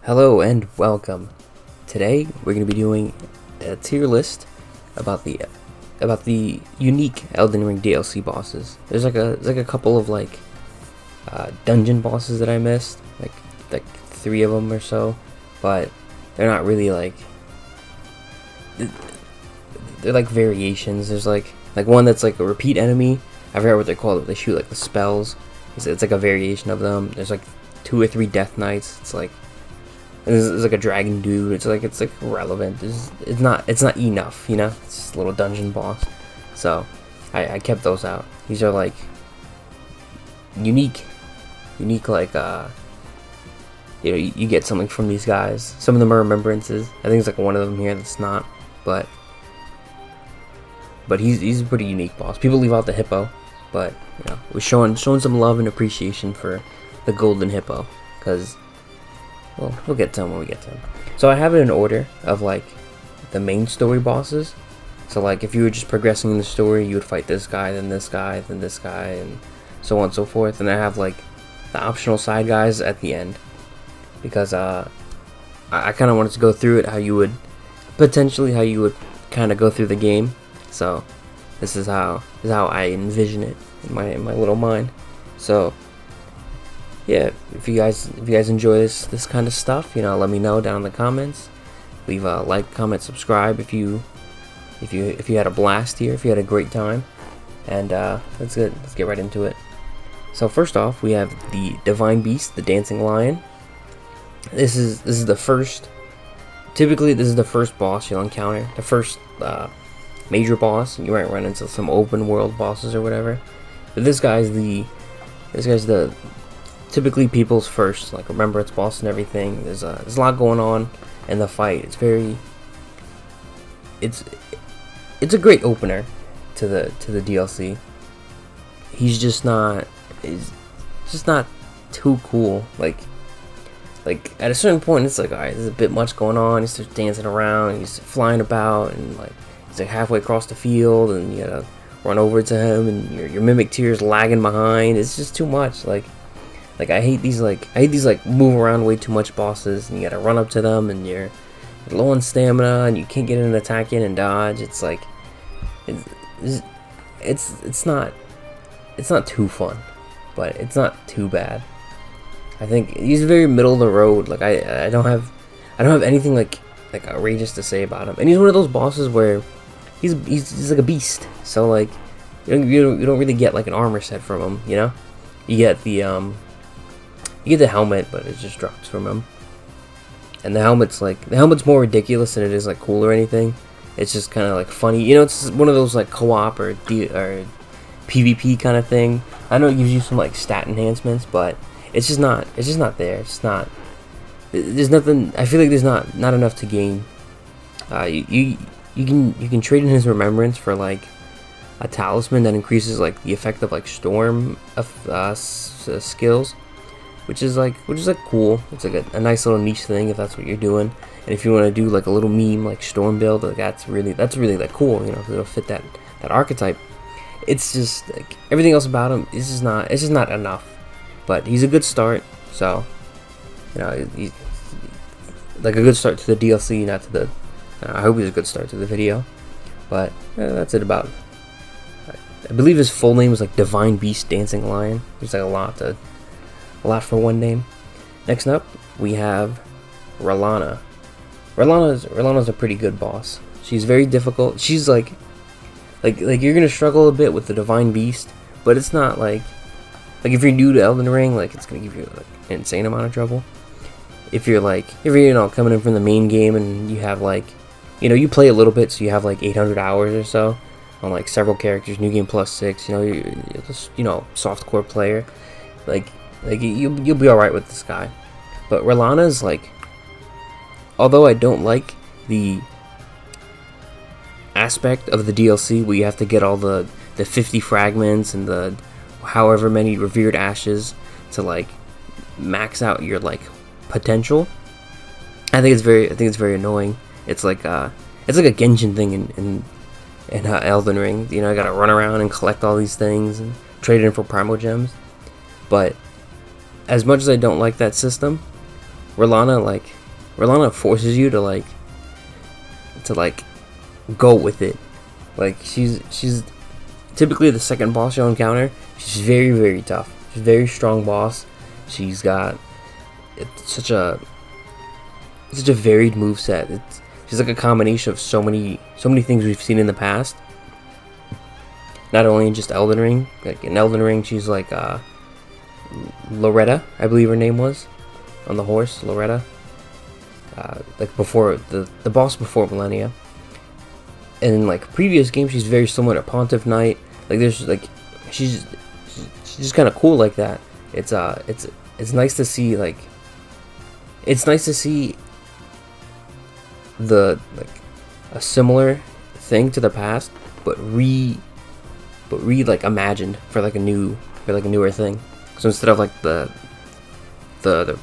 Hello and welcome. Today we're going to be doing a tier list about the unique Elden Ring DLC bosses. There's like a couple of dungeon bosses that I missed, like 3 of them or so, but they're not really they're like variations. There's like one that's like a repeat enemy. I forgot what they're called. They shoot like the spells. It's like a variation of them. There's like 2 or 3 death knights. It's like a dragon dude. It's like relevant. It's not enough, you know. It's just a little dungeon boss. So I kept those out. These are like unique you get something from these guys. Some of them are remembrances. I think it's like one of them here that's not, but he's a pretty unique boss. People leave out the Hippo, but you know, we're showing some love and appreciation for the golden Hippo, because we'll get to him when we get to him. So I have it in order of like the main story bosses. So like if you were just progressing in the story, you would fight this guy, then this guy, then this guy, and so on and so forth. And I have like the optional side guys at the end, because I kind of wanted to go through it how you would kind of go through the game. So this is how I envision it in my little mind. So yeah, if you guys enjoy this kind of stuff, you know, let me know down in the comments. Leave a like, comment, subscribe if you had a blast here, if you had a great time. And let's get right into it. So first off, we have the Divine Beast, the Dancing Lion. This is the first. Typically, this is the first boss you'll encounter, the first major boss. You might run into some open world bosses or whatever, but this guy's the typically people's first remembrance boss and everything. There's a lot going on in the fight. It's a great opener to the DLC. He's just not too cool. Like at a certain point, it's like, alright, there's a bit much going on. He starts dancing around, he's flying about, and he's like halfway across the field, and you gotta run over to him, and your mimic tear's lagging behind. It's just too much. I hate these move around way too much bosses, and you gotta run up to them, and you're low on stamina, and you can't get an attack in and dodge. It's not too fun, but it's not too bad. I think he's very middle of the road. I don't have anything like outrageous to say about him, and he's one of those bosses where he's like a beast. So you don't really get like an armor set from him, you know. You get the helmet, but it just drops from him. And the helmet's more ridiculous than it is cool or anything. It's just kind of funny, you know. It's one of those co-op or PvP kind of thing. I know it gives you some stat enhancements, but it's just not there. It's not. There's nothing. I feel like there's not enough to gain. You can trade in his remembrance for a talisman that increases the effect of storm skills, which is cool. It's a nice little niche thing if that's what you're doing. And if you want to do a little meme storm build, that's really cool, you know, because it'll fit that archetype. It's just everything else about him is just not enough. But he's a good start, so you know, he's a good start to the DLC, not to the. I hope he's a good start to the video, but that's it about. I believe his full name is Divine Beast Dancing Lion. There's a lot for one name. Next up, we have Rellana. Rellana's a pretty good boss. She's very difficult. She's like you're gonna struggle a bit with the Divine Beast, but it's not like if you're new to Elden Ring, it's gonna give you an insane amount of trouble. If you're coming in from the main game and you have you play a little bit, so you have 800 hours or so on several characters, new game plus 6. You know, you're just softcore player, you'll be all right with this guy. But Rellana's although I don't like the aspect of the DLC where you have to get all the 50 fragments and the however many revered ashes to max out your potential. I think it's very annoying. It's like a Genshin thing in Elden Ring. You know, I gotta run around and collect all these things and trade in for primal gems. But as much as I don't like that system, Rellana forces you to go with it. Like she's typically the second boss you'll encounter. She's very, very tough. She's a very strong boss. She's got such a varied moveset. She's like a combination of so many things we've seen in the past. Not only in just Elden Ring. Like in Elden Ring, she's like Loretta, I believe her name was, on the horse, Loretta. Like before the boss before Millennia. And in like previous games, she's very similar to Pontiff Knight. Like there's like she's just kind of cool like that. It's nice to see the a similar thing to the past, but like imagined for like a newer thing. So instead of like the I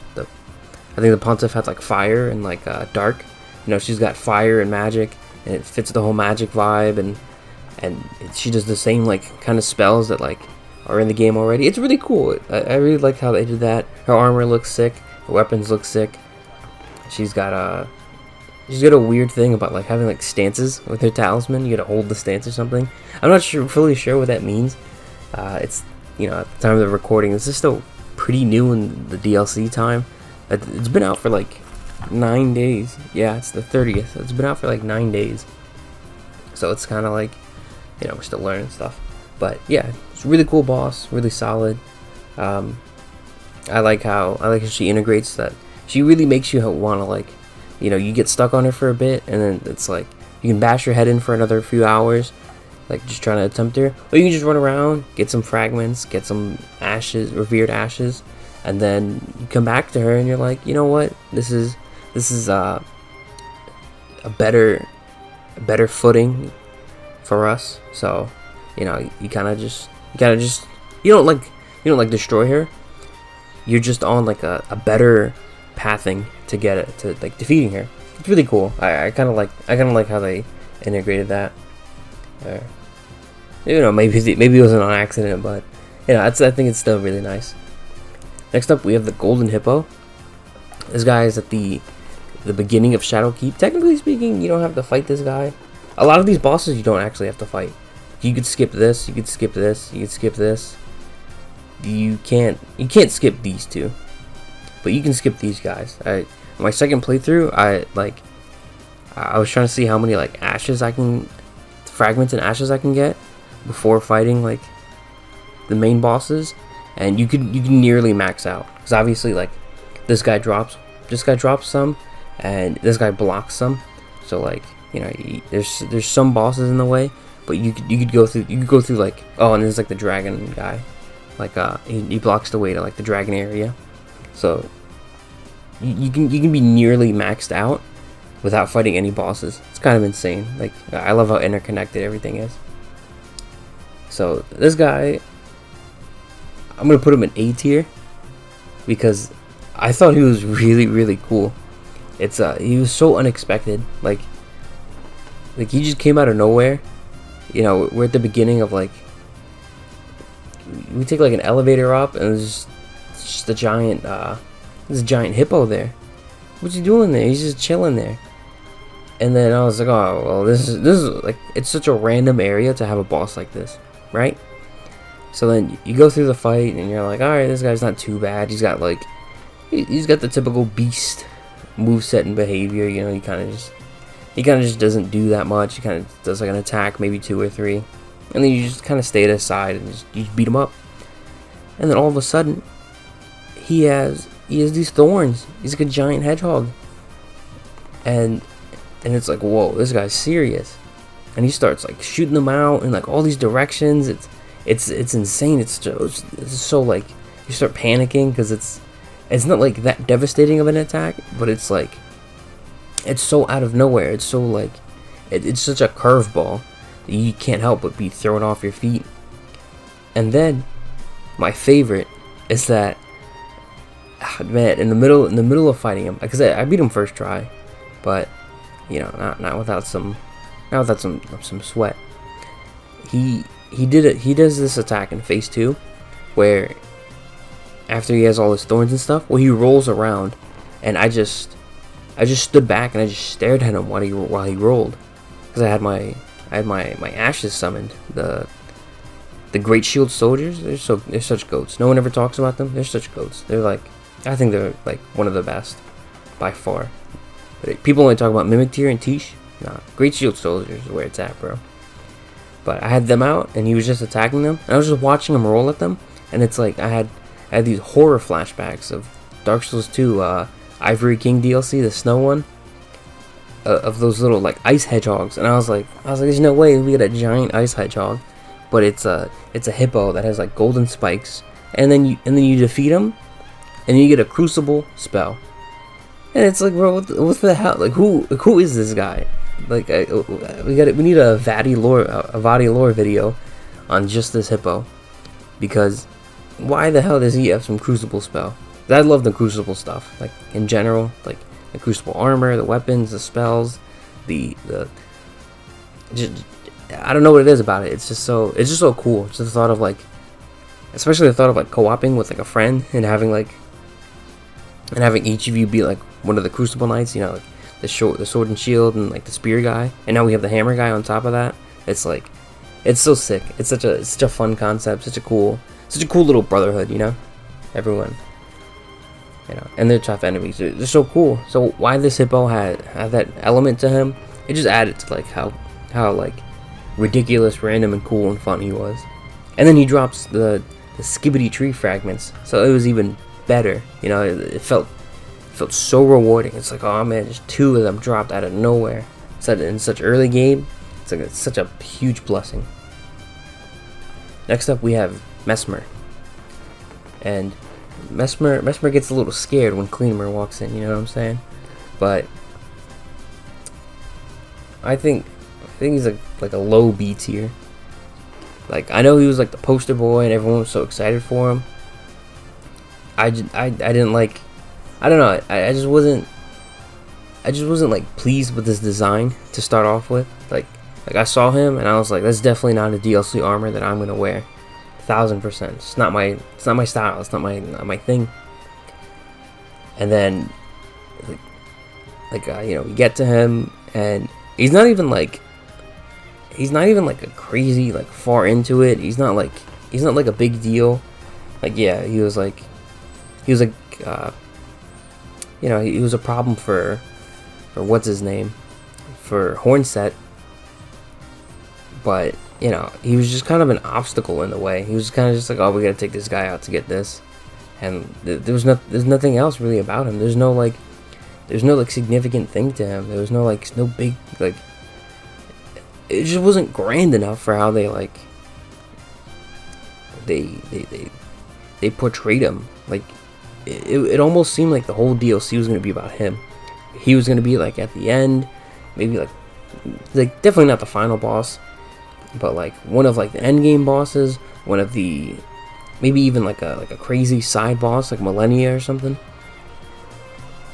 think the Pontiff had like fire and like dark. You know, she's got fire and magic, and it fits the whole magic vibe, and she does the same like kind of spells that like are in the game already. It's really cool. I really like how they did that. Her armor looks sick. Her weapons look sick. She's got a weird thing about like having like stances with her talisman. You gotta hold the stance or something. I'm not fully sure what that means. It's, you know, at the time of the recording, this is still pretty new in the DLC time. It's been out for like 9 days. Yeah, it's the 30th. It's been out for like 9 days. So it's kind of like, you know, we're still learning stuff. But yeah, it's a really cool boss, really solid. I like how she integrates that. She really makes you want to, like, you know, you get stuck on her for a bit, and then it's like you can bash your head in for another few hours, like just trying to attempt her, or you can just run around, get some fragments, get some ashes, revered ashes, and then you come back to her and you're like, you know what, this is a better footing for us. So, you know, you don't like destroy her. You're just on like a better pathing to get it, to like defeating her. It's really cool. I kind of like how they integrated that. You know, maybe it wasn't on accident, but you know, I think it's still really nice. Next up, we have the Golden Hippo. This guy is at the beginning of Shadowkeep. Technically speaking, you don't have to fight this guy. A lot of these bosses you don't actually have to fight. You could skip this. You could skip this. You could skip this. You can't skip these two, but you can skip these guys. My second playthrough, I was trying to see how many like fragments and ashes I can get before fighting like the main bosses, and you can nearly max out, because obviously like this guy drops some, and this guy blocks some. So like, you know, there's some bosses in the way, but you could go through like, oh, and there's like the dragon guy. Like he blocks the way to like the dragon area, so you can be nearly maxed out without fighting any bosses. It's kind of insane. Like, I love how interconnected everything is. So this guy, I'm gonna put him in A tier because I thought he was really, really cool. He was so unexpected. Like he just came out of nowhere. You know, we're at the beginning of like, we take like an elevator up, and there's just a giant, there's a giant hippo there. What's he doing there? He's just chilling there. And then I was like, oh well, this is like, it's such a random area to have a boss like this, right? So then you go through the fight, and you're like, all right, this guy's not too bad. He's got the typical beast moveset and behavior. You know, he kind of just doesn't do that much. He kind of does like an attack, maybe 2 or 3. And then you just kind of stay at his side and you just beat him up. And then all of a sudden, he has these thorns. He's like a giant hedgehog. And it's like, whoa, this guy's serious. And he starts like shooting them out in like all these directions. It's insane. It's so like, you start panicking because it's not like that devastating of an attack, but it's like, it's so out of nowhere. It's so like, it's such a curveball. You can't help but be thrown off your feet. And then my favorite is that, man, in the middle of fighting him, because I beat him first try, but you know, not without some sweat. He does this attack in phase 2 where after he has all his thorns and stuff, he rolls around and I just stood back and I just stared at him while he rolled, because I had my ashes summoned, the Great Shield Soldiers. They're such goats. No one ever talks about them. They're such goats. They're like, I think they're like one of the best by far. But people only talk about Mimic Tier and Tish. Nah, Great Shield Soldiers is where it's at, bro. But I had them out, and he was just attacking them, and I was just watching him roll at them, and it's like I had these horror flashbacks of Dark Souls 2, Ivory King DLC, the snow one, of those little like ice hedgehogs, and I was like, there's no way we get a giant ice hedgehog, but it's a hippo that has like golden spikes, and then you defeat him, and you get a Crucible spell, and it's like, bro, what the hell? Like, who is this guy? Like, we need a Vadi lore video on just this hippo, because why the hell does he have some Crucible spell? I love the Crucible stuff, like in general, like the Crucible armor, the weapons, the spells, just, I don't know what it is about it. It's just so cool. Just the thought of like, especially the thought of like co-oping with like a friend and having each of you be like one of the Crucible Knights, you know, like the sword and shield and like the spear guy, and now we have the hammer guy on top of that. It's like, it's so sick. It's such a fun concept, such a cool little brotherhood, you know, everyone, you know, and they're tough enemies. They're so cool. So why this hippo had that element to him, it just added to like how like ridiculous, random, and cool and fun he was. And then he drops the skibbity tree fragments, so it was even better, you know. It felt so rewarding. It's like, oh man, just 2 of them dropped out of nowhere in such early game. It's like, it's such a huge blessing. Next up we have Messmer, and Messmer gets a little scared when Cleaner walks in, you know what I'm saying? But I think he's like a low B tier. Like, I know he was like the poster boy and everyone was so excited for him. I didn't like, I don't know, I just wasn't like pleased with this design to start off with. Like I saw him and I was like, that's definitely not a DLC armor that I'm gonna wear. 1000%. It's not my style. It's not my thing. And then you know, we get to him and he's not even like a crazy like far into it. He's not like a big deal. Like, yeah, he was like you know, he was a problem for what's his name, for Hornset, but you know, he was just kind of an obstacle in the way. He was kind of just like, oh, we gotta take this guy out to get this, and there's nothing else really about him. There's no like significant thing to him. There was no big, like, it just wasn't grand enough for how they like they portrayed him. Like, it almost seemed like the whole DLC was gonna be about him. He was gonna be like at the end, maybe like definitely not the final boss, but like one of like the end game bosses, one of the, maybe even like a crazy side boss like Millennia or something.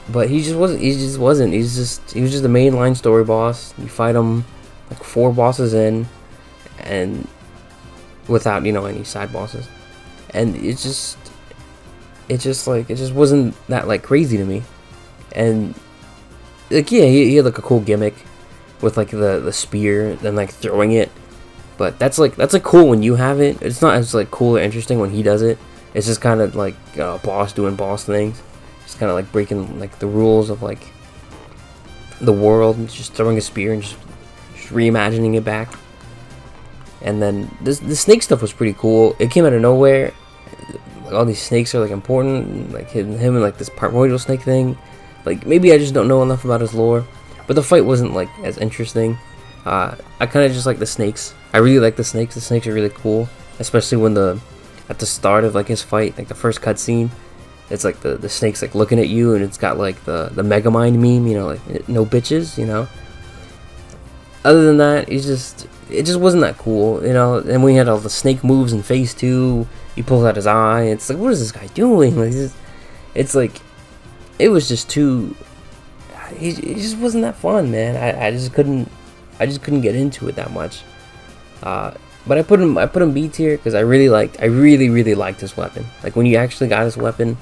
But he just wasn't. He was just a mainline story boss. You fight him like 4 bosses in, and without, you know, any side bosses, and it just wasn't that like crazy to me. And like, yeah, he had like a cool gimmick with like the spear and like throwing it, but that's like cool when you have it. It's not as like cool or interesting when he does it. It's just kind of like a boss doing boss things, just kind of like breaking like the rules of like the world, and just throwing a spear and just reimagining it back. And then the snake stuff was pretty cool. It came out of nowhere. Like, all these snakes are like important, like him and like this primordial snake thing. Like, maybe I just don't know enough about his lore, but the fight wasn't like as interesting. I kind of just like the snakes. I really like the snakes. The snakes are really cool, especially when at the start of like his fight, like the first cutscene, it's like the snake's like looking at you, and it's got like the Megamind meme, you know, like no bitches, you know. Other than that, it just wasn't that cool, you know. And we had all the snake moves in phase 2. He pulls out his eye. It's like, what is this guy doing? Like, it's like, it was just too. It just wasn't that fun, man. I just couldn't get into it that much. But I put him B tier because I really liked his weapon. Like, when you actually got his weapon,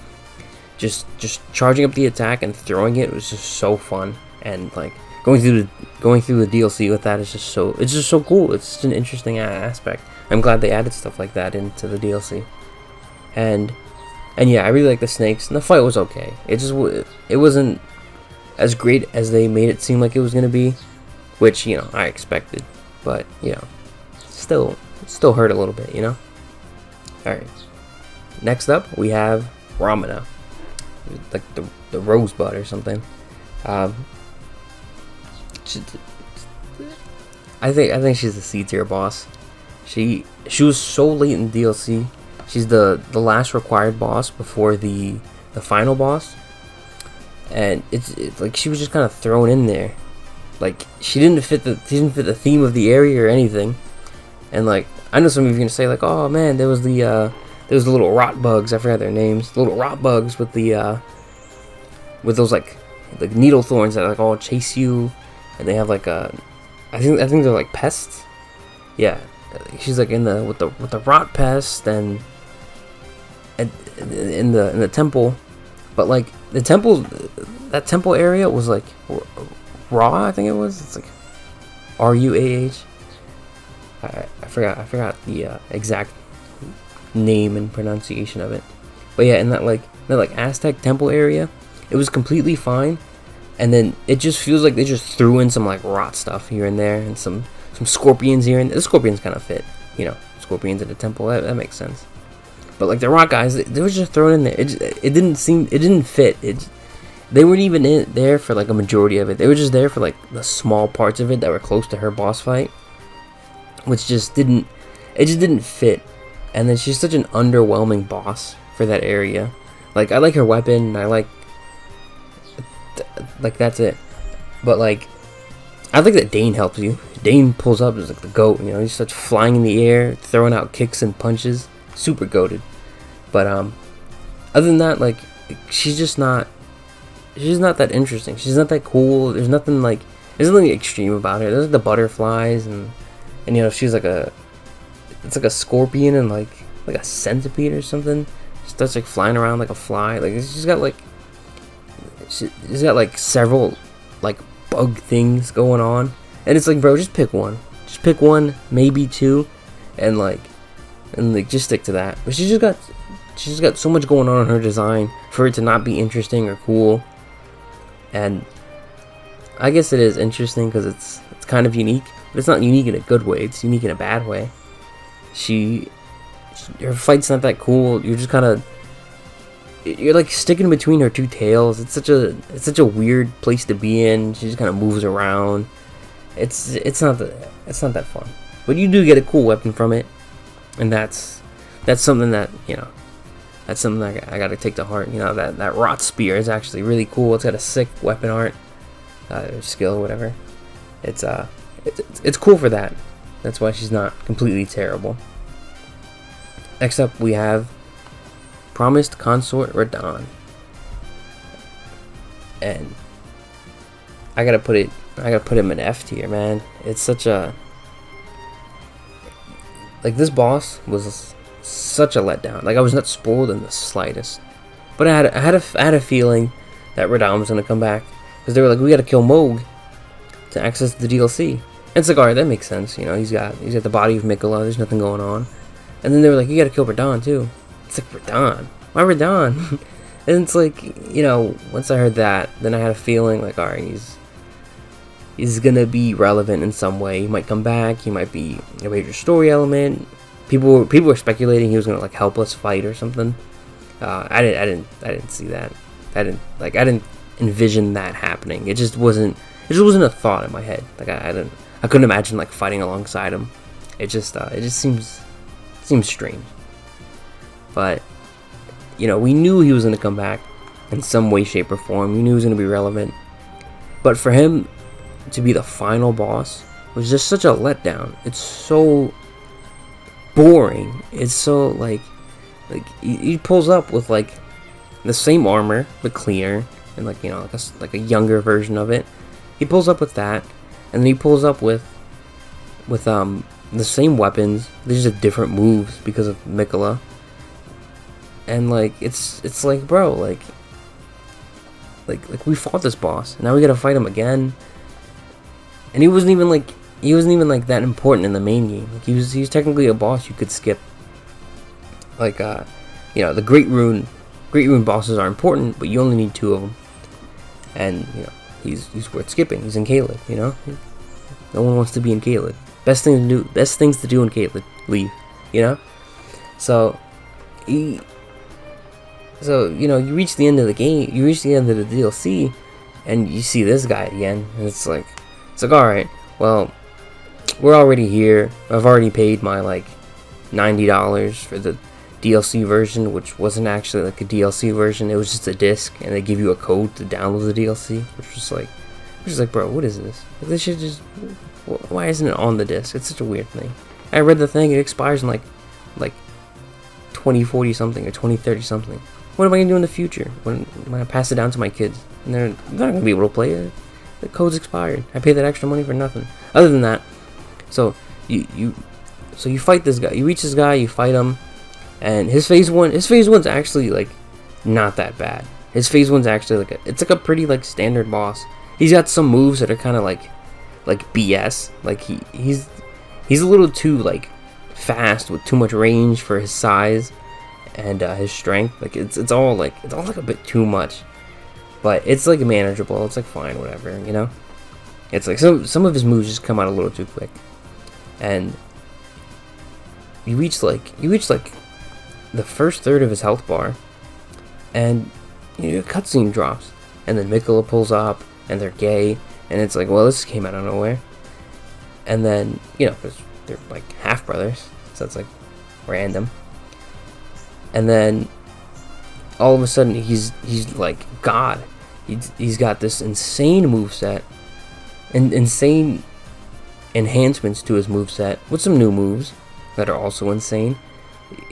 just charging up the attack and throwing it was just so fun. And like going through the DLC with that is just so cool. It's just an interesting aspect. I'm glad they added stuff like that into the DLC. And yeah, I really like the snakes, and the fight was okay. It wasn't as great as they made it seem like it was gonna be, which, you know, I expected, but, you know, still hurt a little bit, you know. All right, next up we have Romina, like the rosebud or something. I think she's the C tier boss. She was so late in the DLC. She's the last required boss before the final boss, and it's like she was just kind of thrown in there. Like she didn't fit the theme of the area or anything. And like I know some of you are gonna say like, oh man, there was the little rot bugs. I forgot their names. The little rot bugs with the with those like needle thorns that like all chase you, and they have like I think they're like pests. Yeah, she's like with the rot pest and in the temple, but like the temple, that temple area was like raw. I think it was. It's like RUAH. I forgot the exact name and pronunciation of it. But yeah, in that Aztec temple area, it was completely fine. And then it just feels like they just threw in some like rot stuff here and there, and some scorpions here, and the scorpions kind of fit, you know, scorpions in the temple. That makes sense. But like the rock guys, they were just thrown in there. It didn't fit. They weren't even there for like a majority of it. They were just there for like the small parts of it that were close to her boss fight, which just didn't fit. And then she's such an underwhelming boss for that area. Like I like her weapon, and I like that's it. But like I think that Dane helps you. Dane pulls up as like the goat, you know, he starts flying in the air, throwing out kicks and punches. Super goated. But other than that, like she's not that interesting. She's not that cool. There's nothing extreme about her. There's like the butterflies and you know, she's like it's like a scorpion and like a centipede or something. She starts like flying around like a fly. Like she's got like several like bug things going on, and it's like, bro, just pick one, maybe two, and just stick to that. But she's just got so much going on in her design for it to not be interesting or cool. And I guess it is interesting because it's kind of unique, but it's not unique in a good way. It's unique in a bad way. Her fight's not that cool. You're like sticking between her two tails. It's such a weird place to be in. She just kind of moves around. It's not that fun. But you do get a cool weapon from it, and that's something that, you know, that's something that I gotta take to heart. You know, that rot spear is actually really cool. It's got a sick weapon art, skill, whatever. It's cool for that. That's why she's not completely terrible. Next up, we have Promised Consort Radahn, and I gotta put him in F tier, man. It's such a this boss was such a letdown. Like I was not spoiled in the slightest, but I had a feeling that Radahn was gonna come back, because they were like, we gotta kill Moog to access the DLC. And it's like, alright, that makes sense. You know, he's got the body of Miquella. There's nothing going on. And then they were like, you gotta kill Radahn too. It's like, Radahn? Why Radahn? And it's like, you know, once I heard that, then I had a feeling like, alright, he's gonna be relevant in some way. He might come back. He might be a major story element. People were speculating he was gonna like help us fight or something. I didn't see that. I didn't envision that happening. It just wasn't a thought in my head. Like I couldn't imagine like fighting alongside him. It just seems strange. But you know, we knew he was gonna come back in some way, shape, or form. We knew he was gonna be relevant. But for him to be the final boss was just such a letdown. It's so boring. It's so like he pulls up with like the same armor but cleaner, and like, you know, like a younger version of it. He pulls up with that, and then he pulls up with the same weapons. They're just different moves because of Miquella. And like it's like, bro, like like we fought this boss, and now we gotta fight him again. And he wasn't even like that important in the main game. Like he was technically a boss you could skip. Like you know, the Great Rune bosses are important, but you only need 2 of them. And you know, he's worth skipping. He's in Caelid, you know. No one wants to be in Caelid. Best things to do in Caelid, leave, you know. So you know, you reach the end of the game, you reach the end of the DLC, and you see this guy again, and it's like all right, well, we're already here. I've already paid my like $90 for the DLC version, which wasn't actually like a DLC version. It was just a disc, and they give you a code to download the DLC, which was like, bro, what is this? Like, this shit just, why isn't it on the disc? It's such a weird thing. I read the thing; it expires in like 2040 something or 2030 something. What am I gonna do in the future when I pass it down to my kids? And they're not gonna be able to play it. The code's expired. I paid that extra money for nothing. Other than that, so you fight this guy. You reach this guy. You fight him, and his phase one's actually like not that bad. His phase one's actually it's like a pretty like standard boss. He's got some moves that are kind of like BS. Like he's a little too like fast with too much range for his size and his strength. Like it's all like a bit too much, but it's like manageable. It's like fine, whatever, you know. It's like some of his moves just come out a little too quick, and you reach like the first third of his health bar, and you know, a cutscene drops, and then Miquella pulls up, and they're gay, and it's like, well, this came out of nowhere. And then, you know, because they're like half brothers, so it's like random. And then all of a sudden he's like God. He's got this insane moveset and insane enhancements to his moveset with some new moves that are also insane.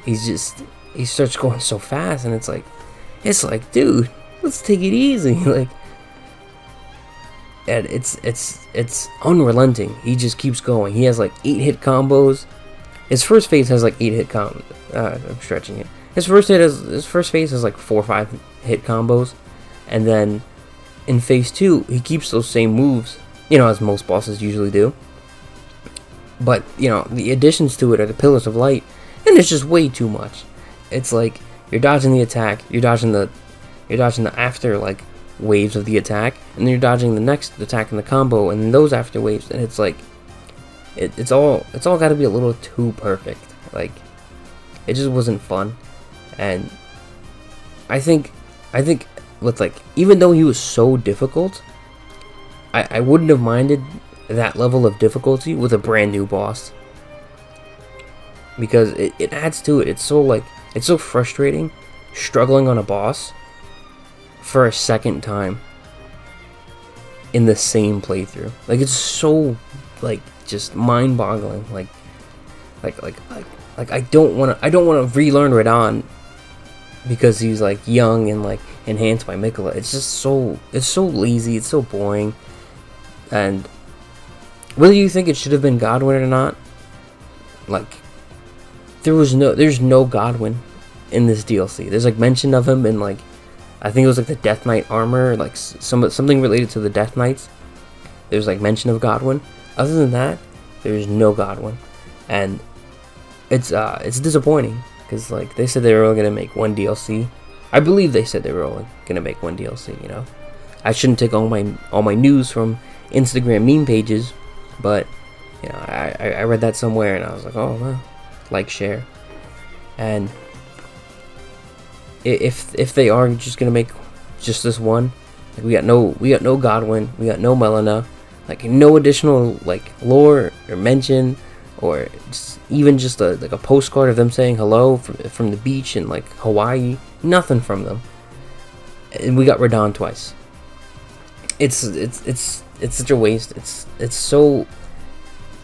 He starts going so fast, and it's like, dude, let's take it easy. Like, and it's unrelenting. He just keeps going. He has like 8-hit combos. His first phase has like 8-hit combos. I'm stretching it. His first phase has like 4 or 5 hit combos, and then in phase 2 he keeps those same moves, you know, as most bosses usually do. But you know, the additions to it are the Pillars of Light, and it's just way too much. It's like you're dodging the attack, you're dodging the after like waves of the attack, and then you're dodging the next attack in the combo, and then those after waves, and it's like it's all got to be a little too perfect. Like, it just wasn't fun. And I think with like, even though he was so difficult, I wouldn't have minded that level of difficulty with a brand new boss, because it adds to it. It's so frustrating struggling on a boss for a second time in the same playthrough. Like, it's so like just mind-boggling. Like I don't want to relearn Radahn because he's like young and like enhanced by Miquella. It's so lazy. It's so boring. And whether you think it should have been Godwin or not, like, there's no Godwin in this DLC. There's like mention of him in like, I think it was like the Death Knight armor, like something related to the Death Knights. There's like mention of Godwin. Other than that, there's no Godwin, and it's disappointing, because like they said they were only gonna make one DLC. I believe they said they were only gonna make one DLC. You know, I shouldn't take all my news from Instagram meme pages, but you know, I read that somewhere, and I was like, oh well, like, share. And if they are just gonna make just this one, like, we got no Godwin, we got no Melina, like no additional like lore or mention, or even just a postcard of them saying hello from the beach in like Hawaii. Nothing from them. And we got Radahn twice. It's such a waste. It's so.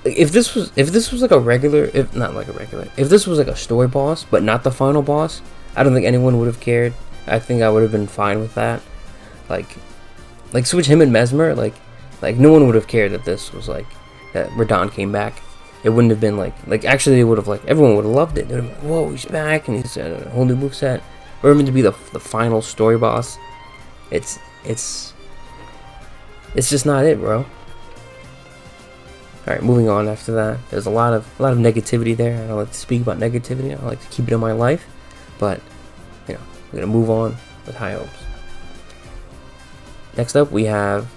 If this was like a regular, if this was like a story boss but not the final boss, I don't think anyone would have cared. I think I would have been fine with that. Like switch him and Messmer, like no one would have cared that this was like that Radahn came back. It wouldn't have been like actually they would have, like, everyone would have loved it. They would have been like, whoa, he's back, and he's a whole new moveset. For him to be the final story boss, it's it's just not it, bro. Alright, moving on after that. There's a lot of negativity there. I don't like to speak about negativity. I like to keep it in my life. But, you know, we're gonna move on with high hopes. Next up we have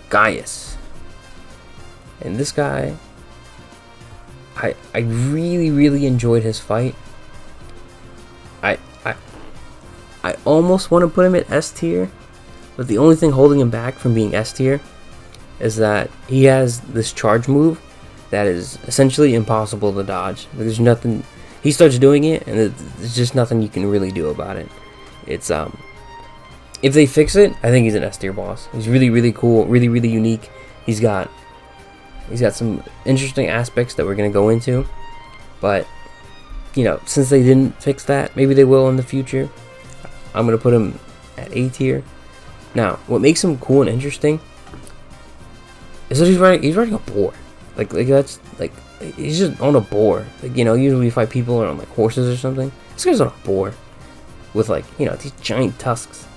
Gaius. And this guy, I really enjoyed his fight. I almost want to put him at S tier, but the only thing holding him back from being S tier is that he has this charge move that is essentially impossible to dodge. There's nothing, he starts doing it and there's just nothing you can really do about it. It's if they fix it, I think he's an S tier boss. He's really cool, really unique. He's got some interesting aspects that we're gonna go into, but you know, since they didn't fix that, maybe they will in the future. I'm gonna put him at A tier. Now, what makes him cool and interesting is that he's riding a boar. Like that's like, he's just on a boar. Like, you know, usually we fight people on like horses or something. This guy's on a boar with, like, you know, these giant tusks,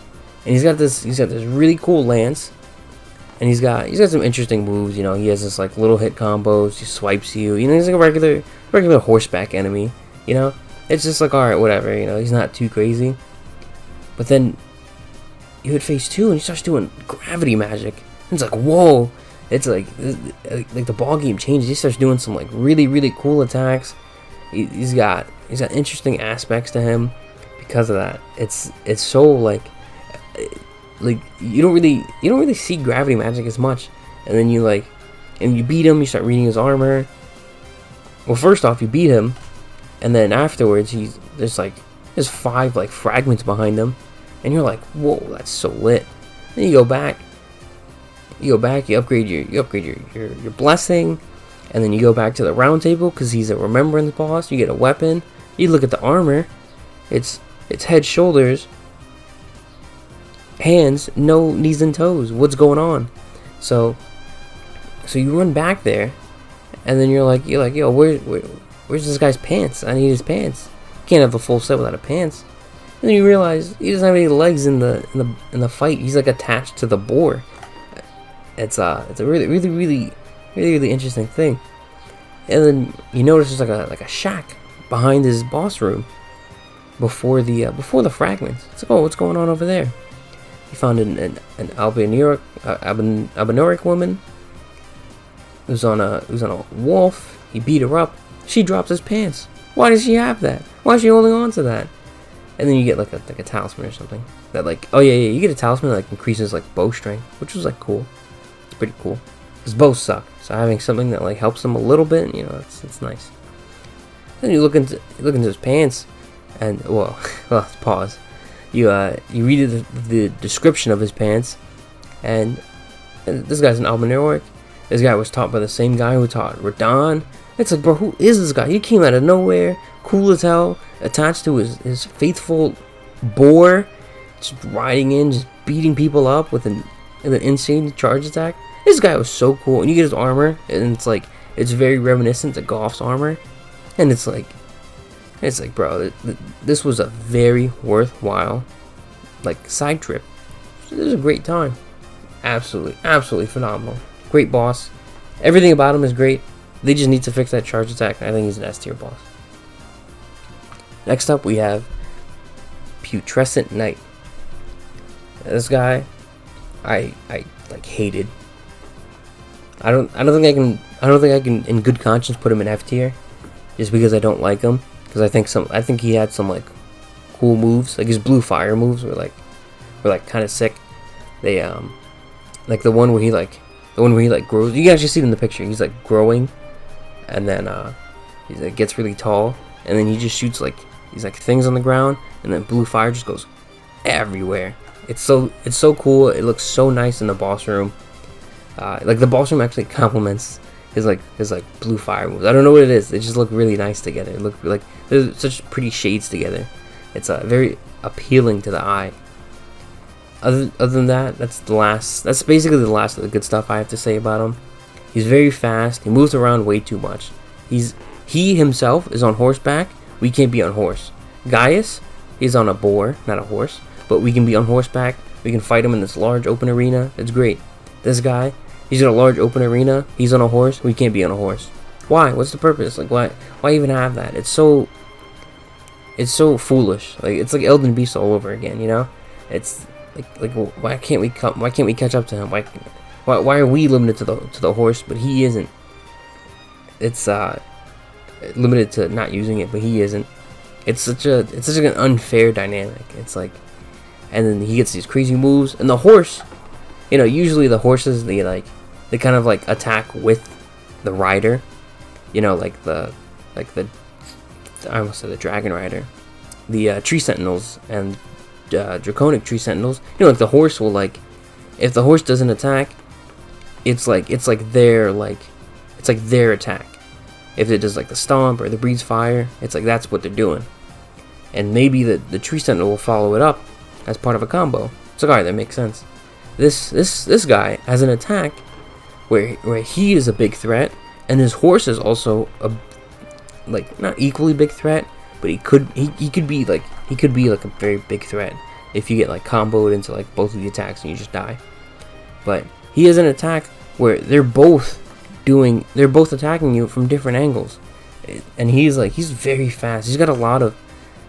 and he's got this really cool lance, and he's got some interesting moves. You know, he has this like little hit combos. He swipes you. You know, he's like a regular horseback enemy. You know, it's just like, alright, whatever. You know, he's not too crazy. But then you hit phase 2 and he starts doing gravity magic. And it's like, whoa! It's like the ball game changes. He starts doing some like really cool attacks. He's got interesting aspects to him because of that. It's so like you don't really see gravity magic as much. And then you beat him. You start reading his armor. Well, first off, you beat him, and then afterwards there's 5 like fragments behind him, and you're like, whoa, that's so lit. Then you go back, you upgrade your blessing, and then you go back to the round table because he's a remembrance boss. You get a weapon. You look at the armor. It's head, shoulders, hands, no knees and toes. What's going on? So you run back there, and then you're like, yo, where's this guy's pants? I need his pants. Can't have the full set without a pants. And then you realize he doesn't have any legs in the fight. He's like attached to the boar. It's a really interesting thing. And then you notice there's like a shack behind his boss room before the fragments. It's like, oh, what's going on over there? He found an Albinoric woman who's on a wolf. He beat her up. She drops his pants. Why does she have that? Why is she holding on to that? And then you get like a talisman or something that, like, oh yeah, you get a talisman that like increases like bow strength, which was like cool. It's pretty cool because bows suck, so having something that like helps them a little bit, you know, it's nice. Then you look into his pants, and well, pause. You read the description of his pants, and this guy's an Albinoric. This guy was taught by the same guy who taught Radahn. It's like, bro, who is this guy? He came out of nowhere, cool as hell, attached to his faithful boar, just riding in, just beating people up with an insane charge attack. This guy was so cool, and you get his armor, and it's very reminiscent to Goff's armor, and it's like, bro, this was a very worthwhile like side trip. It was a great time, absolutely phenomenal, great boss. Everything about him is great. They just need to fix that charge attack. I think he's an S tier boss. Next up, we have Putrescent Knight. This guy, I like hated. I don't think I can in good conscience put him in F tier, just because I don't like him. Because I think he had some like cool moves. Like his blue fire moves were like kind of sick. They like the one where he grows. You can actually see it in the picture. He's like growing. And then he like, gets really tall, and then he just shoots like these like things on the ground, and then blue fire just goes everywhere. It's so cool. It looks so nice in the boss room. Like the boss room actually complements his blue fire moves. I don't know what it is. They just look really nice together. It look like there's such pretty shades together. It's very appealing to the eye. Other than that, that's basically the last of the good stuff I have to say about him. He's very fast. He moves around way too much. He himself is on horseback. We can't be on horse. Gaius, he's on a boar, not a horse, but we can be on horseback. We can fight him in this large open arena. It's great. This guy, he's in a large open arena. He's on a horse. We can't be on a horse. Why? What's the purpose? Like, why even have that? It's so foolish. Like, it's like Elden Beast all over again, you know? It's like why can't we catch up to him? Why are we limited to the horse, but he isn't? It's limited to not using it, but he isn't. It's such an unfair dynamic. It's like, and then he gets these crazy moves, and the horse, you know, usually the horses, they kind of like attack with the rider, you know, like the I almost said the dragon rider, the tree sentinels and draconic tree sentinels. You know, like the horse will, like, if the horse doesn't attack, it's like their attack. If it does like the stomp or the breeze fire, it's like that's what they're doing. And maybe the tree sentinel will follow it up as part of a combo. It's like, alright, that makes sense. This guy has an attack where he is a big threat, and his horse is also a, like, not equally big threat, but he could be like a very big threat if you get like comboed into like both of the attacks and you just die. But he has an attack where they're both attacking you from different angles, and he's very fast. He's got a lot of,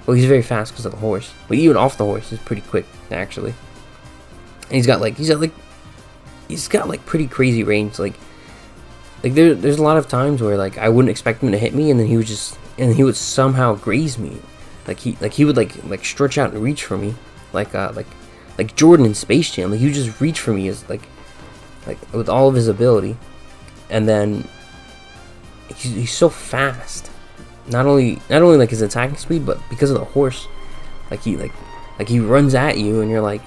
well, he's very fast because of the horse, but even off the horse he's pretty quick actually. And he's got pretty crazy range. Like there's a lot of times where like I wouldn't expect him to hit me, and then he would somehow graze me. Like he would like stretch out and reach for me, like Jordan in Space Jam. Like he would just reach for me as like with all of his ability. And then he's so fast. Not only like his attacking speed, but because of the horse. Like he runs at you, and you're like,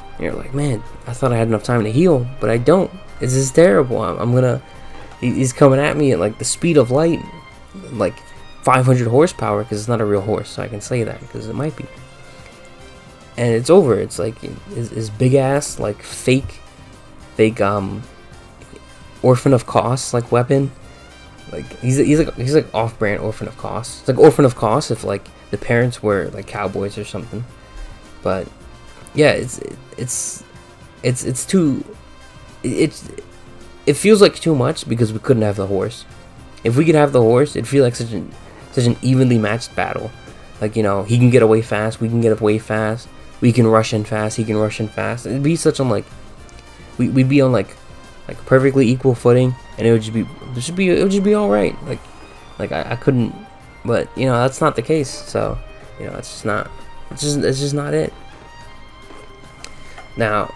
man, I thought I had enough time to heal, but I don't. This is terrible. He's coming at me at like the speed of light, like 500 horsepower, because it's not a real horse, so I can say that because it might be. And it's over. It's like his big ass, like fake Orphan of Kos like weapon. Like he's like off-brand Orphan of Kos. It's like Orphan of Kos if like the parents were like cowboys or something. But yeah, it feels like too much because we couldn't have the horse. If we could have the horse, it'd feel like such an evenly matched battle. Like, you know, he can get away fast, we can get away fast, we can rush in fast, he can rush in fast. It'd be such on like we'd be on like perfectly equal footing, and it would just be all right. Like I couldn't, but you know that's not the case. So you know it's just not it. Now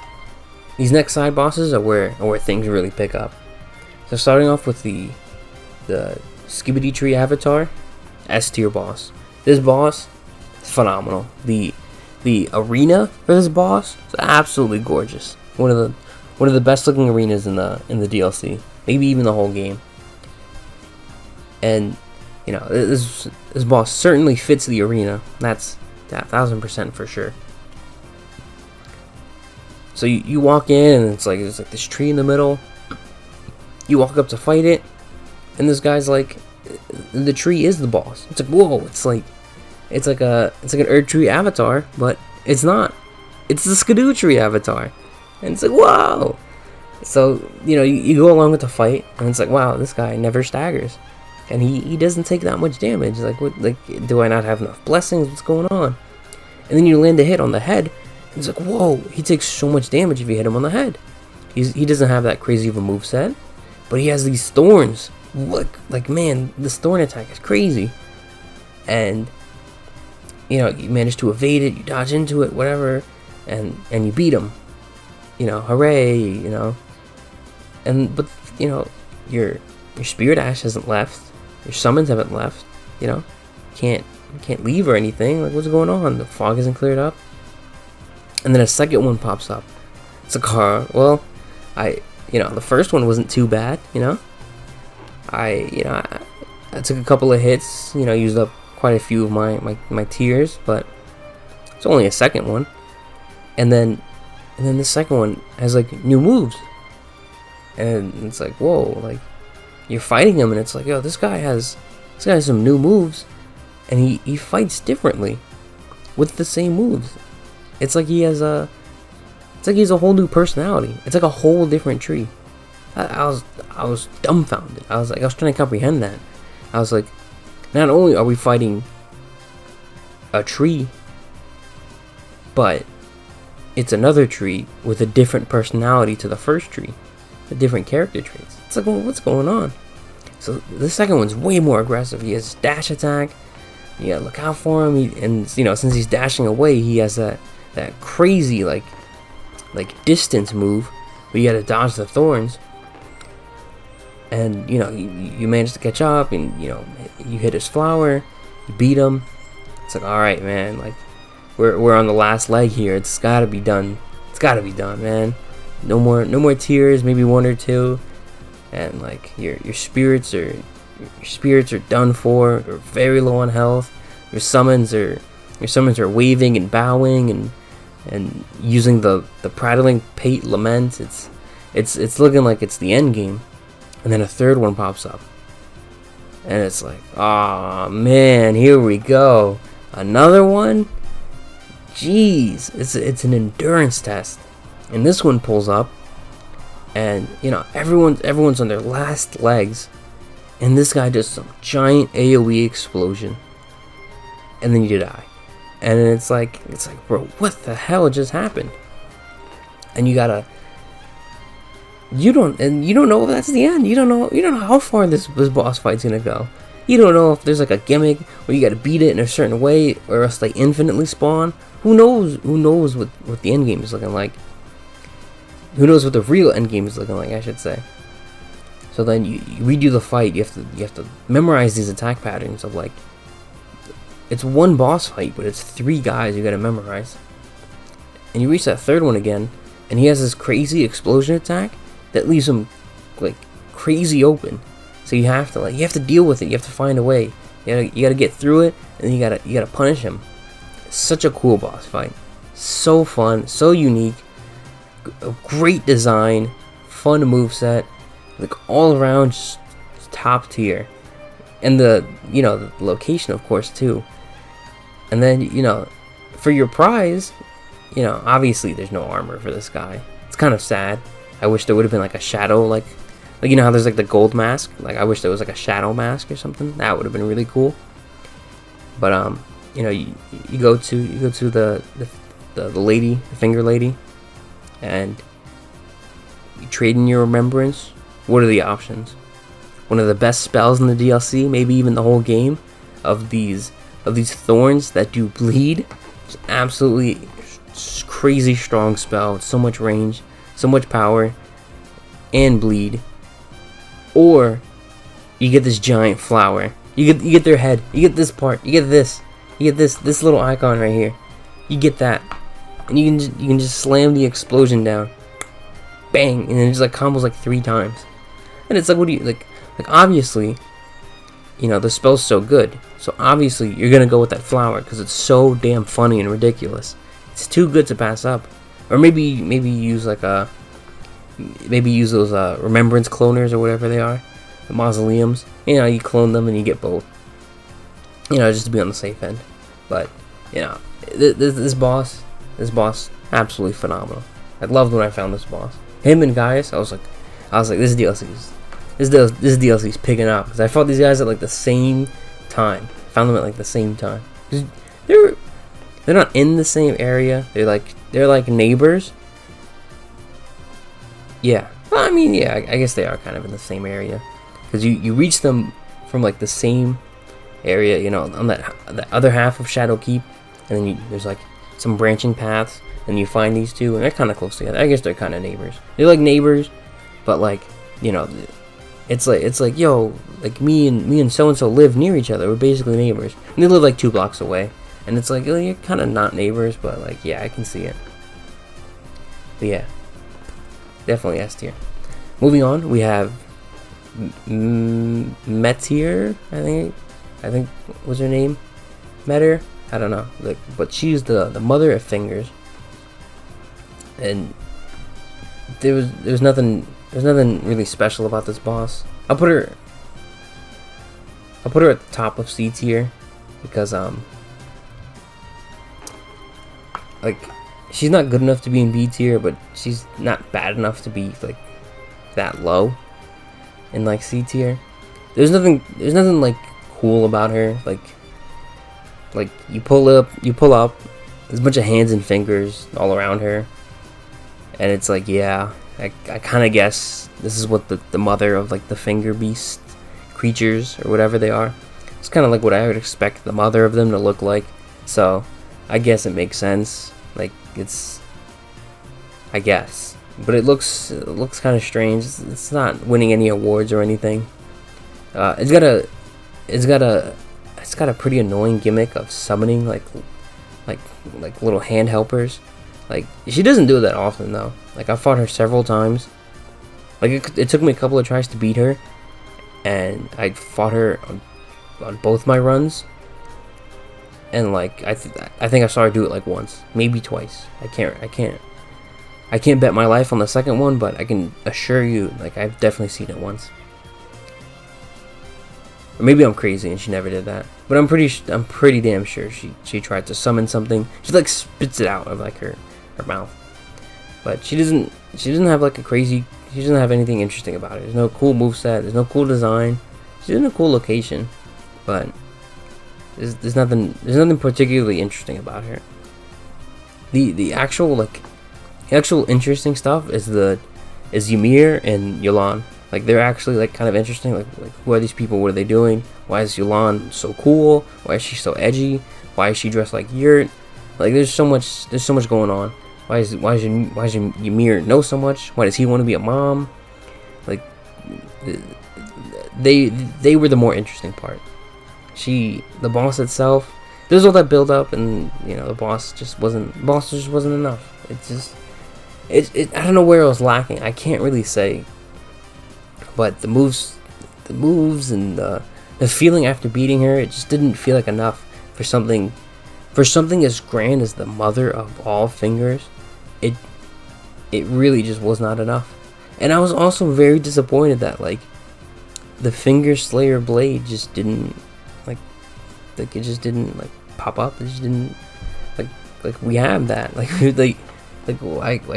these next side bosses are where things really pick up. So starting off with the Scadutree Avatar, S tier boss. This boss is phenomenal. The arena for this boss is absolutely gorgeous. One of the best looking arenas in the DLC, maybe even the whole game. And you know, this boss certainly fits the arena. That's 1000% for sure. So you walk in, and there's like this tree in the middle. You walk up to fight it, and this guy's like, the tree is the boss. It's like, whoa! It's like an Erdtree avatar, but it's not. It's the Scadutree Avatar. And it's like, whoa! So, you know, you go along with the fight, and it's like, wow, this guy never staggers. And he doesn't take that much damage. Like, what? Like, do I not have enough blessings? What's going on? And then you land a hit on the head, and it's like, whoa, he takes so much damage if you hit him on the head. He doesn't have that crazy of a moveset, but he has these thorns. Like, man, this thorn attack is crazy. And, you know, you manage to evade it, you dodge into it, whatever, and you beat him. You know, hooray, you know. But you know, your Spirit Ash hasn't left, your summons haven't left, you know. You can't leave or anything. Like, what's going on? The fog isn't cleared up. And then a second one pops up. It's a car. Well, the first one wasn't too bad, you know. I took a couple of hits, you know, used up quite a few of my tears, but it's only a second one. And then the second one has like new moves, and it's like, whoa! Like, you're fighting him, and it's like, yo, this guy has some new moves, and he fights differently with the same moves. It's like he has It's like he has a whole new personality. It's like a whole different tree. I was dumbfounded. I was trying to comprehend that. I was like, not only are we fighting a tree, but it's another tree with a different personality to the first tree, a different character traits. It's like, well, what's going on? So the second one's way more aggressive. He has dash attack. You gotta look out for him. And you know, since he's dashing away, he has that crazy like distance move where you gotta dodge the thorns. And you know, you manage to catch up, and you know, you hit his flower, you beat him. It's like, all right, man, like we're on the last leg here. It's gotta be done. It's gotta be done, man. No more tears, maybe one or two, and like your spirits are done for. You're very low on health. Your summons are waving and bowing and using the prattling pate lament. It's looking like it's the end game. And then a third one pops up. And it's like, oh man, here we go. Another one? Jeez, it's an endurance test. And this one pulls up. And, you know, everyone's on their last legs. And this guy does some giant AoE explosion. And then you die. And it's like, bro, what the hell just happened? And you don't know if that's the end. You don't know how far this boss fight's gonna go. You don't know if there's like a gimmick where you gotta beat it in a certain way, or else they infinitely spawn. Who knows what the end game is looking like? Who knows what the real end game is looking like, I should say. So then you redo the fight. You have to memorize these attack patterns of like, it's one boss fight, but it's 3 guys you gotta memorize. And you reach that third one again, and he has this crazy explosion attack that leaves him like crazy open. So you have to deal with it. You have to find a way. You gotta get through it, and then you gotta punish him. It's such a cool boss fight. So fun, so unique. A great design, fun moveset, like all around just top tier. And the location, of course, too. And then, you know, for your prize, you know, obviously there's no armor for this guy. It's kind of sad. I wish there would have been like a shadow, like you know how there's like the gold mask. Like I wish there was like a shadow mask or something. That would have been really cool. But you know, you go to the lady, the finger lady, and you trade in your remembrance. What are the options? One of the best spells in the DLC, maybe even the whole game, of these thorns that do bleed. It's absolutely crazy strong spell. It's so much range, so much power, and bleed. Or you get this giant flower. You get their head. You get this part. You get this. You get this little icon right here. You get that, and you can just slam the explosion down. Bang, and then it just like combos like 3 times. And it's like, what do you like? Like obviously, you know, the spell's so good. So obviously you're gonna go with that flower because it's so damn funny and ridiculous. It's too good to pass up. Or maybe use like use those remembrance cloners or whatever they are, the mausoleums. You know, you clone them and you get both. You know, just to be on the safe end. But you know, this boss, absolutely phenomenal. I loved when I found this boss. Him and Gaius, I was like, this DLC's picking up, because I fought these guys at like the same time. Found them at like the same time. They're not in the same area. They're like neighbors. Yeah. Well, I mean, yeah, I guess they are kind of in the same area, because you reach them from like the same area, you know, on the other half of Shadow Keep, and then there's like some branching paths, and you find these two, and they're kind of close together. I guess they're kind of neighbors. They're like neighbors, but like, you know, it's like yo, like me and so and so live near each other. We're basically neighbors, and they live like 2 blocks away. And it's like, oh, you're kind of not neighbors, but like, yeah, I can see it. But yeah, definitely S tier. Moving on, we have Metir, I think was her name, Metir. I don't know, like, but she's the mother of fingers. And there's nothing really special about this boss. I'll put her at the top of C tier, because like she's not good enough to be in B tier, but she's not bad enough to be like that low in like C tier. There's nothing like cool about her. Like you pull up, there's a bunch of hands and fingers all around her, and it's like, yeah, I kind of guess this is what the mother of like the finger beast creatures or whatever they are. It's kind of like what I would expect the mother of them to look like. So I guess it makes sense. Like I guess, but it looks kind of strange. It's not winning any awards or anything. It's got a pretty annoying gimmick of summoning like little hand helpers. Like, she doesn't do that often though. Like, I fought her several times. Like, it took me a couple of tries to beat her, and I fought her on both my runs. And like, I think I saw her do it like once, maybe twice. I can't bet my life on the second one, but I can assure you, like, I've definitely seen it once. Or maybe I'm crazy and she never did that. But I'm pretty damn sure she tried to summon something. She like spits it out of like her mouth. But she doesn't have like she doesn't have anything interesting about it. There's no cool moveset, there's no cool design. She's in a cool location, but there's nothing particularly interesting about her. The actual interesting stuff is Ymir and Yolan. Like, they're actually like kind of interesting. Like who are these people? What are they doing? Why is Yolan so cool? Why is she so edgy? Why is she dressed like Yurt? Like, there's so much going on. Why is Ymir know so much? Why does he want to be a mom? Like, they were the more interesting part. The boss itself, there's all that build up, and you know, the boss just wasn't enough. I don't know where it was lacking. I can't really say. But the moves and the feeling after beating her, it just didn't feel like enough for something as grand as the mother of all fingers. It really just was not enough. And I was also very disappointed that like the Finger Slayer blade just didn't it just didn't like pop up. It just didn't like we have that. Why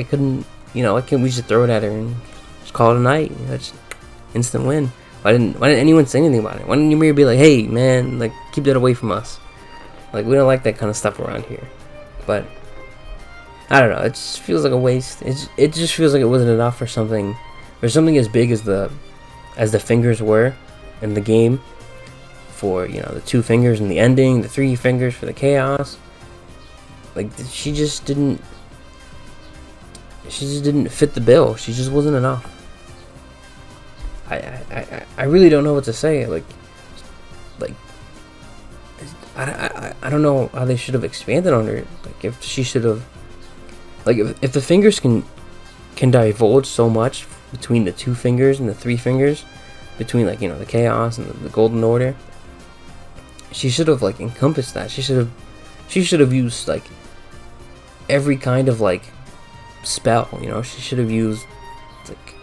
couldn't, you know, why can't we just throw it at her and just call it a night? You know, that's instant win. Why didn't anyone say anything about it? Why didn't you be like, hey man, like, keep that away from us? Like, we don't like that kind of stuff around here. But I don't know, it just feels like a waste. It just feels like it wasn't enough for something as big as the fingers were in the game. For, you know, the 2 fingers in the ending, the 3 fingers for the chaos. Like, she just didn't fit the bill. She just wasn't enough. I really don't know what to say. Like I don't know how they should have expanded on her. Like, if she should have, like, if the fingers can divulge so much between the 2 fingers and the 3 fingers, between, like, you know, the chaos and the golden order, she should have like encompassed that. She should have used like every kind of like spell, you know. She should have used like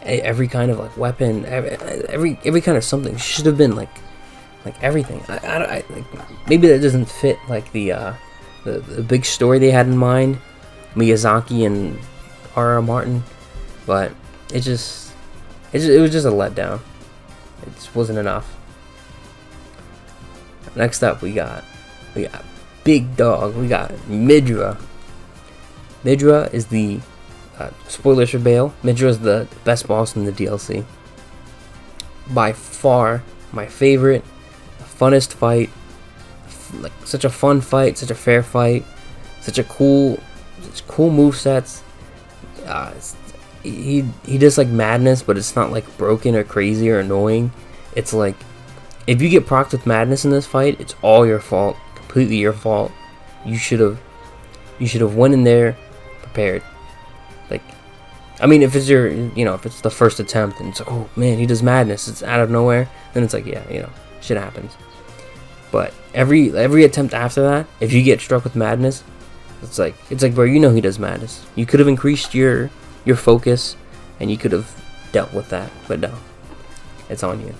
every kind of like weapon, every kind of something. She should have been like everything. I like, maybe that doesn't fit like the big story they had in mind, Miyazaki and R.R. Martin, but it was just a letdown. It just wasn't enough. Next up, we got big dog. We got Midra. Midra is the spoilers for Bayle. Midra is the best boss in the DLC. By far, my favorite, funnest fight. Like, such a fun fight, such a fair fight, such cool movesets. He does like madness, but it's not like broken or crazy or annoying. It's like, if you get procced with madness in this fight, it's all your fault, completely your fault. You should have went in there prepared. Like, I mean, if it's if it's the first attempt and it's like, oh man, he does madness, it's out of nowhere, then it's like, yeah, you know, shit happens. But every attempt after that, if you get struck with madness, it's like, bro, you know he does madness. You could have increased your focus, and you could have dealt with that, but no, it's on you.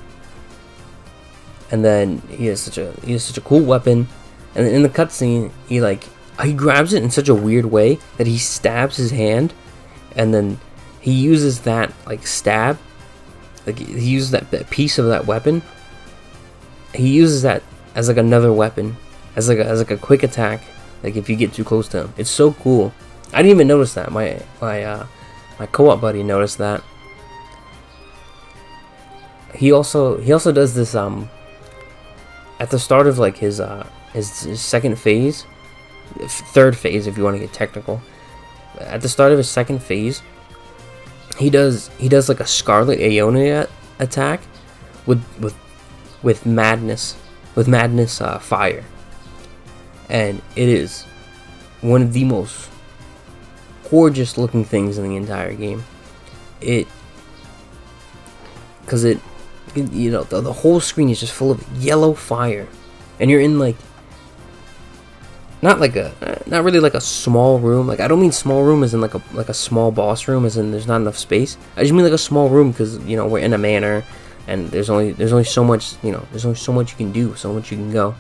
And then he has such a cool weapon, and in the cutscene he like he grabs it in such a weird way that he stabs his hand, and then he uses that like stab, like he uses that piece of that weapon. He uses that as like another weapon, as like a quick attack. Like if you get too close to him, it's so cool. I didn't even notice that. My co-op buddy noticed that. He also does this at the start of like his second phase, third phase if you want to get technical. At the start of his second phase, he does like a Scarlet Aeonia attack with madness fire, and it is one of the most gorgeous looking things in the entire game. Because you know, the whole screen is just full of yellow fire, and you're in like not really like a small room. Like I don't mean small room as in like a small boss room, as in there's not enough space. I just mean like a small room because, you know, we're in a manor and there's only so much, you know, there's only so much you can do, so much you can go.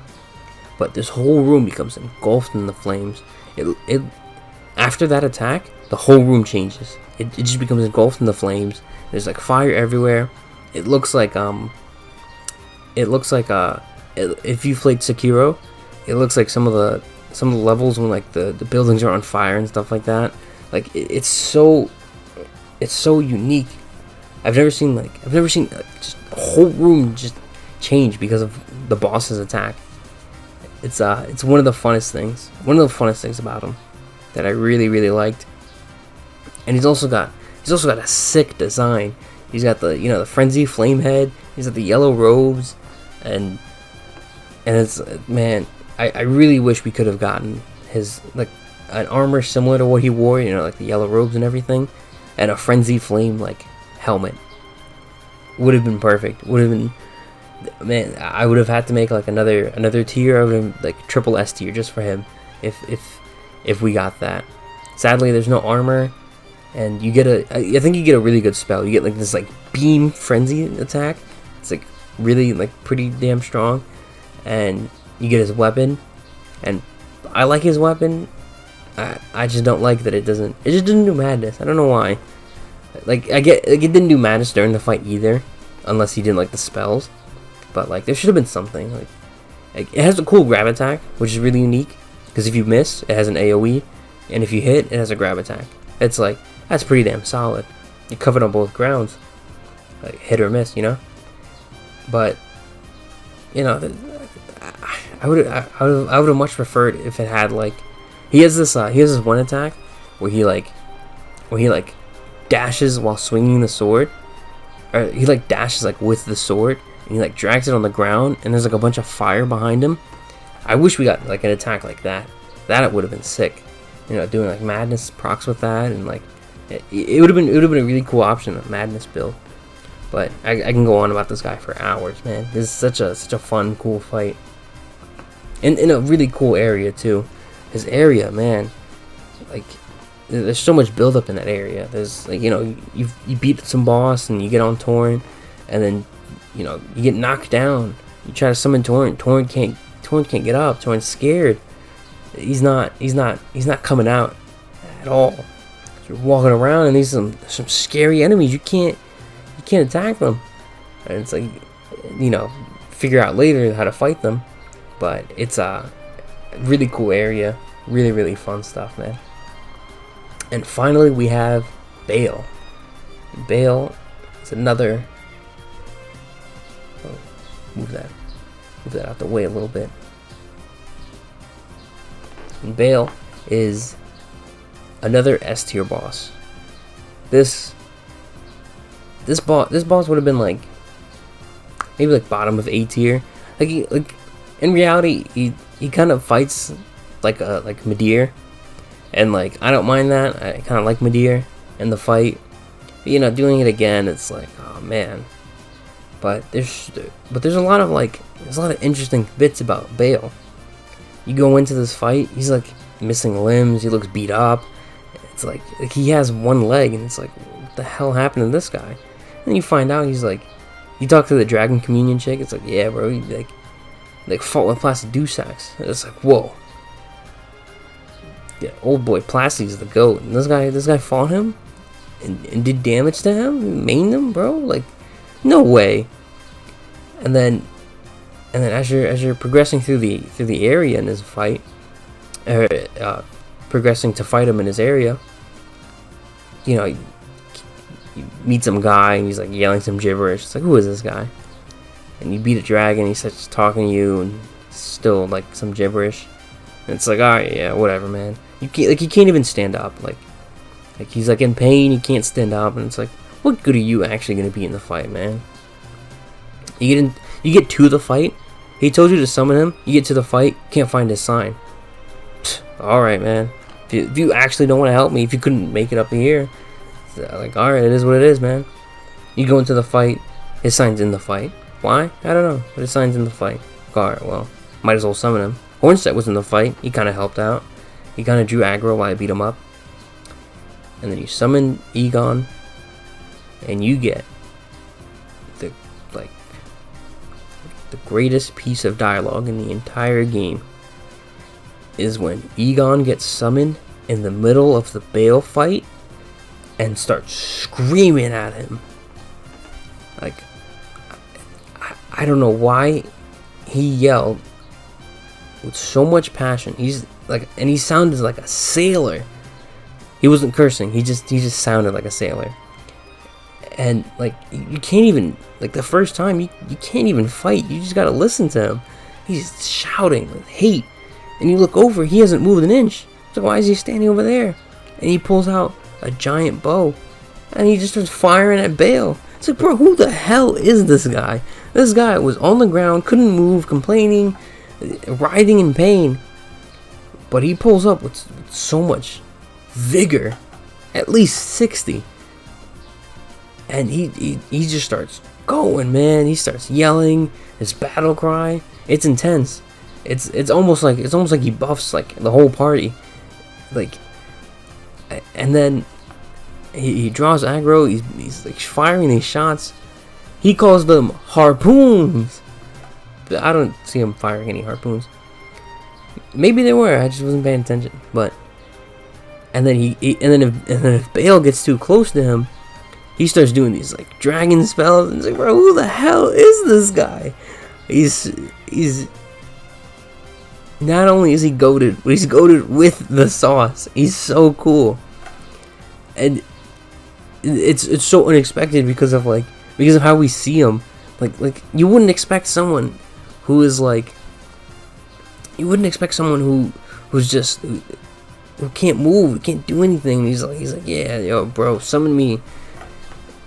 But this whole room becomes engulfed in the flames. It after that attack, the whole room changes. It just becomes engulfed in the flames. There's like fire everywhere. It looks like if you played Sekiro, it looks like some of the levels when like the buildings are on fire and stuff like that. Like it's so unique. I've never seen just the whole room just change because of the boss's attack. It's one of the funnest things about him that I really liked. And he's also got a sick design. He's got the, you know, the Frenzied flame head. He's got the yellow robes, and it's, man, I really wish we could have gotten his like an armor similar to what he wore, you know, like the yellow robes and everything, and a Frenzied flame like helmet. Would have been perfect. Would have been, man. I would have had to make like another tier. I would have like triple S tier just for him if we got that. Sadly, there's no armor. And you get I think you get a really good spell. You get like this like beam frenzy attack. It's like really like pretty damn strong. And you get his weapon. And I like his weapon. I just don't like that it just didn't do madness. I don't know why. Like I get like it didn't do madness during the fight either, unless he didn't like the spells. But like there should have been something. Like it has a cool grab attack, which is really unique. Because if you miss, it has an AoE, and if you hit, it has a grab attack. It's like, that's pretty damn solid. You covered on both grounds, like hit or miss, you know. But you know, I would have much preferred if it had like, he has this one attack where he dashes while swinging the sword, or he like dashes like with the sword, and he like drags it on the ground, and there's like a bunch of fire behind him. I wish we got like an attack like that. That would have been sick. You know, doing like madness procs with that, and like it would have been a really cool option, a madness build. But I can go on about this guy for hours, man. This is such a fun, cool fight, in a really cool area too. His area, man, like there's so much build up in that area. There's like, you know, you beat some boss and you get on Torrent, and then, you know, you get knocked down. You try to summon Torrent. Torrent can't get up. Torrent's scared. He's not coming out at all. You're walking around and these some scary enemies. You can't attack them. And it's like, you know, figure out later how to fight them. But it's a really cool area. Really fun stuff, man. And finally we have Bayle. Bayle is another, move that out the way a little bit. And Bayle is another S tier boss. This boss would have been like maybe like bottom of A tier. Like in reality, he kind of fights like Midir, and like I don't mind that. I kind of like Midir in the fight. But, you know, doing it again, it's like, oh man. But there's a lot of interesting bits about Bayle. You go into this fight, he's like missing limbs, he looks beat up. It's like he has one leg, and it's like, what the hell happened to this guy? And then you find out he's like, you talk to the Dragon Communion chick, it's like, yeah bro, he like fought with plastic dew sacks. It's like, whoa. Yeah, old boy Plasty's the GOAT. And this guy fought him and did damage to him, mained him, bro. Like, no way. And then as you're progressing through the area in this fight, progressing to fight him in his area, you know, you meet some guy and he's like yelling some gibberish. It's like, who is this guy? And you beat a dragon, he starts talking to you and still like some gibberish. And it's like, alright, yeah, whatever, man. You can't even stand up. Like he's like in pain, he can't stand up, and it's like, what good are you actually gonna be in the fight, man? You get to the fight, he told you to summon him, you get to the fight, can't find his sign. Alright, man. If you actually don't want to help me, if you couldn't make it up here, like, alright, it is what it is, man. You go into the fight, his sign's in the fight. Why? I don't know, but his sign's in the fight. Alright, well, might as well summon him. Hornset was in the fight, he kind of helped out. He kind of drew aggro while I beat him up. And then you summon Egon, and you get the greatest piece of dialogue in the entire game is when Egon gets summoned in the middle of the Bayle fight and starts screaming at him. Like, I don't know why he yelled with so much passion. He's like, and he sounded like a sailor. He wasn't cursing. He just sounded like a sailor. And like, you can't even, like, the first time you can't even fight. You just gotta listen to him. He's shouting with hate, and you look over, he hasn't moved an inch. So why is he standing over there? And he pulls out a giant bow, and he just starts firing at Bayle. It's like, bro, who the hell is this guy? This guy was on the ground, couldn't move, complaining, writhing in pain, but he pulls up with so much vigor, at least 60, and he just starts going, man. He starts yelling his battle cry. It's intense. It's almost like he buffs like the whole party, like, and then he draws aggro. He's like firing these shots. He calls them harpoons. But I don't see him firing any harpoons. Maybe they were. I just wasn't paying attention. But and then if Bayle gets too close to him, he starts doing these like dragon spells. And it's like, bro, who the hell is this guy? He's not only is he goated, but he's goated with the sauce. He's so cool, and it's so unexpected because of how we see him. Like you wouldn't expect someone who is like, you wouldn't expect someone who's just who can't move, who can't do anything. He's like, yeah, yo, bro, summon me.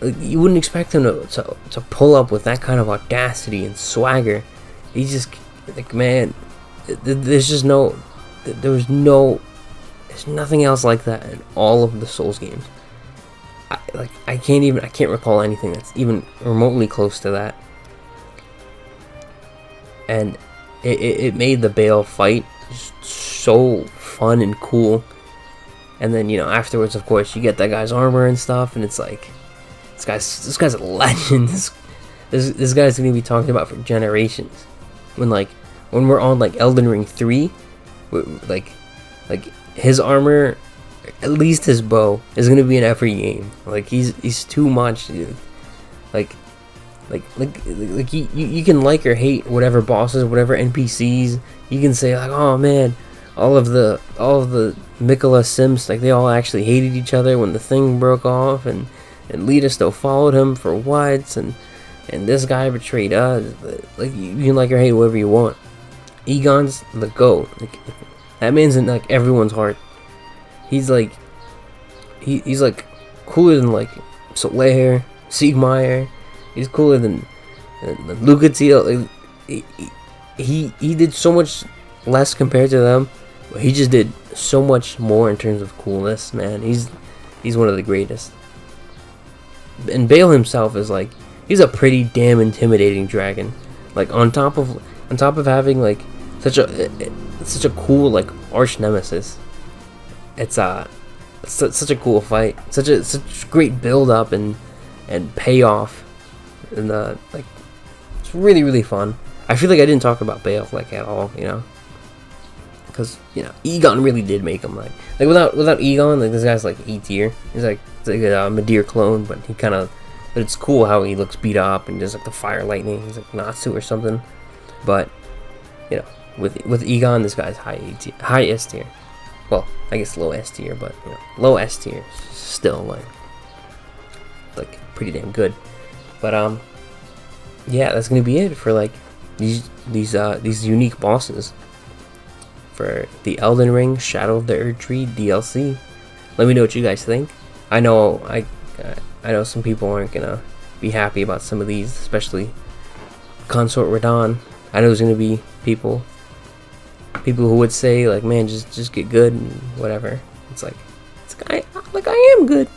Like, you wouldn't expect him to pull up with that kind of audacity and swagger. He's just like, man, there's nothing else like that in all of the Souls games. I can't recall anything that's even remotely close to that. And it made the Bayle fight so fun and cool. And then, you know, afterwards, of course, you get that guy's armor and stuff, and it's like, this guy's a legend. This guy's gonna be talked about for generations. When we're on like Elden Ring 3, like his armor, at least his bow, is gonna be in every game. Like he's too much, dude. Like you can like or hate whatever bosses, whatever NPCs. You can say like, oh man, all of the Mikola Sims, like they all actually hated each other when the thing broke off, and Leda still followed him for what, and this guy betrayed us. Like, you can like or hate whoever you want. Egon's the GOAT. Like, that man's in like everyone's heart. He's like cooler than like Solaire, Siegmeyer. He's cooler than Lucatiel. Like, he did so much less compared to them, but he just did so much more in terms of coolness, man. He's one of the greatest. And Bayle himself is like, he's a pretty damn intimidating dragon. Like, on top of having like such a cool like arch nemesis, it's such a cool fight, such great build up and payoff, and like, it's really fun. I feel like I didn't talk about Bayle like at all, you know, because you know Egon really did make him like without Egon, like this guy's like E tier. He's like a Medivh clone, but he kind of, but it's cool how he looks beat up and does like the fire lightning. He's like Natsu or something, but you know with Egon, this guy's high S tier. Well, I guess low S tier, but you know, low S tier is still like pretty damn good. But yeah, that's gonna be it for like these unique bosses for the Elden Ring Shadow of the Erdtree DLC. Let me know what you guys think. I know I know some people aren't gonna be happy about some of these, especially Consort Radahn. I know there's gonna be people who would say like, man, just get good and whatever. It's like I am good,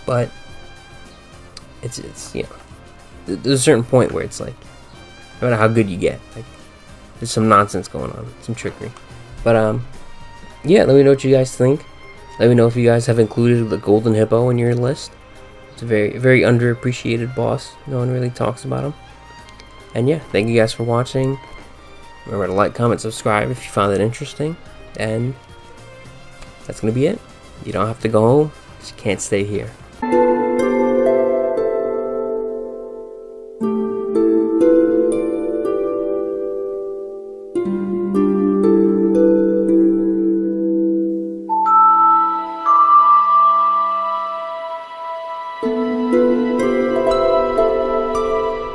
but it's you know, there's a certain point where it's like, no matter how good you get, like there's some nonsense going on, some trickery. But yeah, let me know what you guys think. Let me know if you guys have included the Golden Hippo in your list. It's a very underappreciated boss. No one really talks about him. And yeah, thank you guys for watching. Remember to like, comment, subscribe if you found it interesting. And that's gonna be it. You don't have to go home, 'cause you can't stay here.